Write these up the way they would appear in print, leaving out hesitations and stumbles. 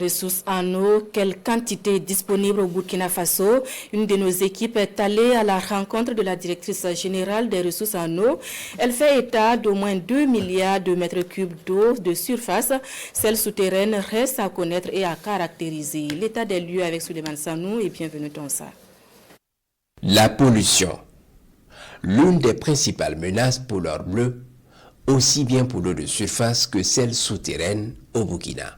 Ressources en eau, quelle quantité est disponible au Burkina Faso? Une de nos équipes est allée à la rencontre de la directrice générale des ressources en eau. Elle fait état d'au moins 2 milliards de mètres cubes d'eau de surface. Celle souterraine reste à connaître et à caractériser. L'état des lieux avec Souleymane Sanou et bienvenue dans ça. La pollution, l'une des principales menaces pour l'or bleu, aussi bien pour l'eau de surface que celle souterraine au Burkina.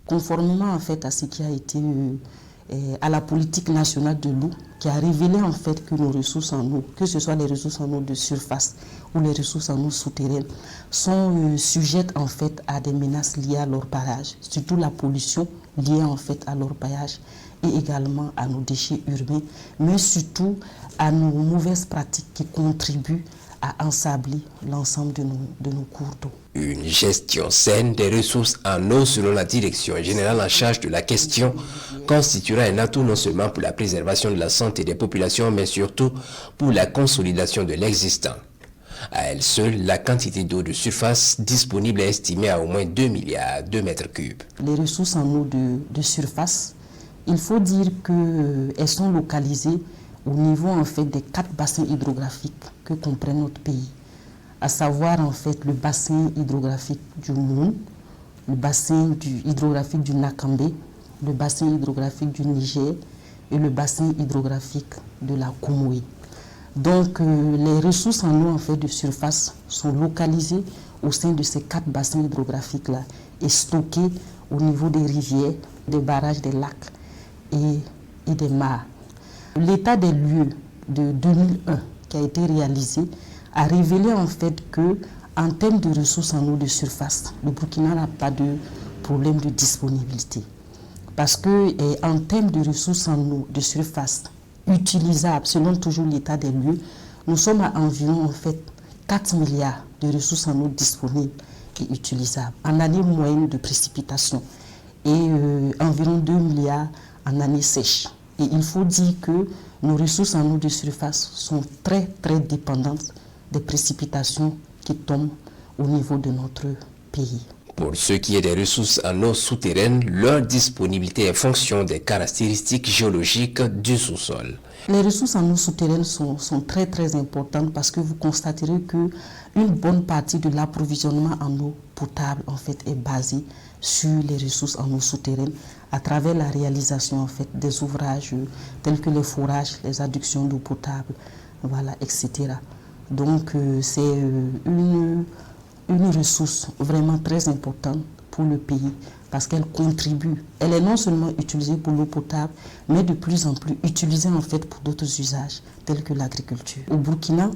Conformément en fait à ce qui a été à la politique nationale de l'eau, qui a révélé en fait que nos ressources en eau, que ce soit les ressources en eau de surface ou les ressources en eau souterraines, sont sujettes en fait à des menaces liées à l'orpaillage, surtout la pollution liée en fait à l'orpaillage et également à nos déchets urbains, mais surtout à nos mauvaises pratiques qui contribuent à ensabler l'ensemble de nos cours d'eau. Une gestion saine des ressources en eau selon la direction générale en charge de la question constituera un atout non seulement pour la préservation de la santé des populations, mais surtout pour la consolidation de l'existant. À elle seule, la quantité d'eau de surface disponible est estimée à au moins 2 milliards de mètres cubes. Les ressources en eau de surface, il faut dire qu'elles sont localisées au niveau en fait des 4 bassins hydrographiques que comprend notre pays, à savoir en fait le bassin hydrographique du Moun, le bassin hydrographique du Nakambé, le bassin hydrographique du Niger et le bassin hydrographique de la Komoé. Donc les ressources en eau en fait de surface sont localisées au sein de ces 4 bassins hydrographiques là et stockées au niveau des rivières, des barrages, des lacs et des mares. L'état des lieux de 2001 qui a été réalisé a révélé en fait que en termes de ressources en eau de surface, le Burkina n'a pas de problème de disponibilité. Parce que en termes de ressources en eau de surface utilisables, selon toujours l'état des lieux, nous sommes à environ en fait 4 milliards de ressources en eau disponibles et utilisables en année moyenne de précipitation et environ 2 milliards en année sèche. Et il faut dire que nos ressources en eau de surface sont très dépendantes des précipitations qui tombent au niveau de notre pays. Pour ce qui est des ressources en eau souterraine, leur disponibilité est fonction des caractéristiques géologiques du sous-sol. Les ressources en eau souterraine sont très importantes parce que vous constaterez qu'une bonne partie de l'approvisionnement en eau potable en fait est basée sur les ressources en eau souterraine à travers la réalisation en fait des ouvrages tels que les forages, les adductions d'eau potable, voilà, etc. Donc c'est une ressource vraiment très importante pour le pays parce qu'elle contribue. Elle est non seulement utilisée pour l'eau potable, mais de plus en plus utilisée en fait pour d'autres usages tels que l'agriculture. Au Burkina,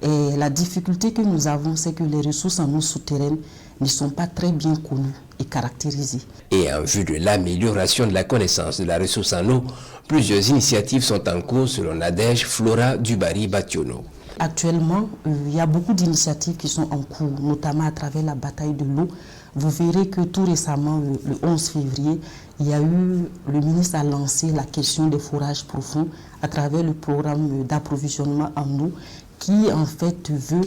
la difficulté que nous avons, c'est que les ressources en eau souterraine ne sont pas très bien connues et caractérisées. Et en vue de l'amélioration de la connaissance de la ressource en eau, plusieurs initiatives sont en cours selon Nadège Flora Dubari-Bationo. Actuellement, il y a beaucoup d'initiatives qui sont en cours, notamment à travers la bataille de l'eau. Vous verrez que tout récemment, le 11 février, le ministre a lancé la question des forages profonds à travers le programme d'approvisionnement en eau qui en fait veut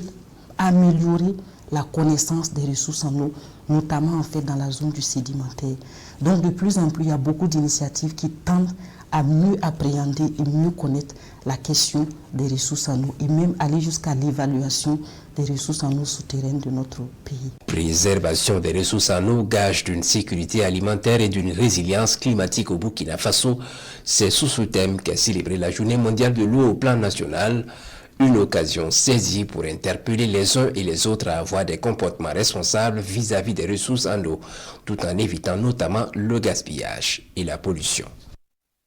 améliorer la connaissance des ressources en eau, notamment en fait dans la zone du sédimentaire. Donc de plus en plus, il y a beaucoup d'initiatives qui tendent à mieux appréhender et mieux connaître la question des ressources en eau et même aller jusqu'à l'évaluation des ressources en eau souterraines de notre pays. Préservation des ressources en eau, gage d'une sécurité alimentaire et d'une résilience climatique au Burkina Faso, c'est sous ce thème qu'a célébré la Journée mondiale de l'eau au plan national. Une occasion saisie pour interpeller les uns et les autres à avoir des comportements responsables vis-à-vis des ressources en eau, tout en évitant notamment le gaspillage et la pollution.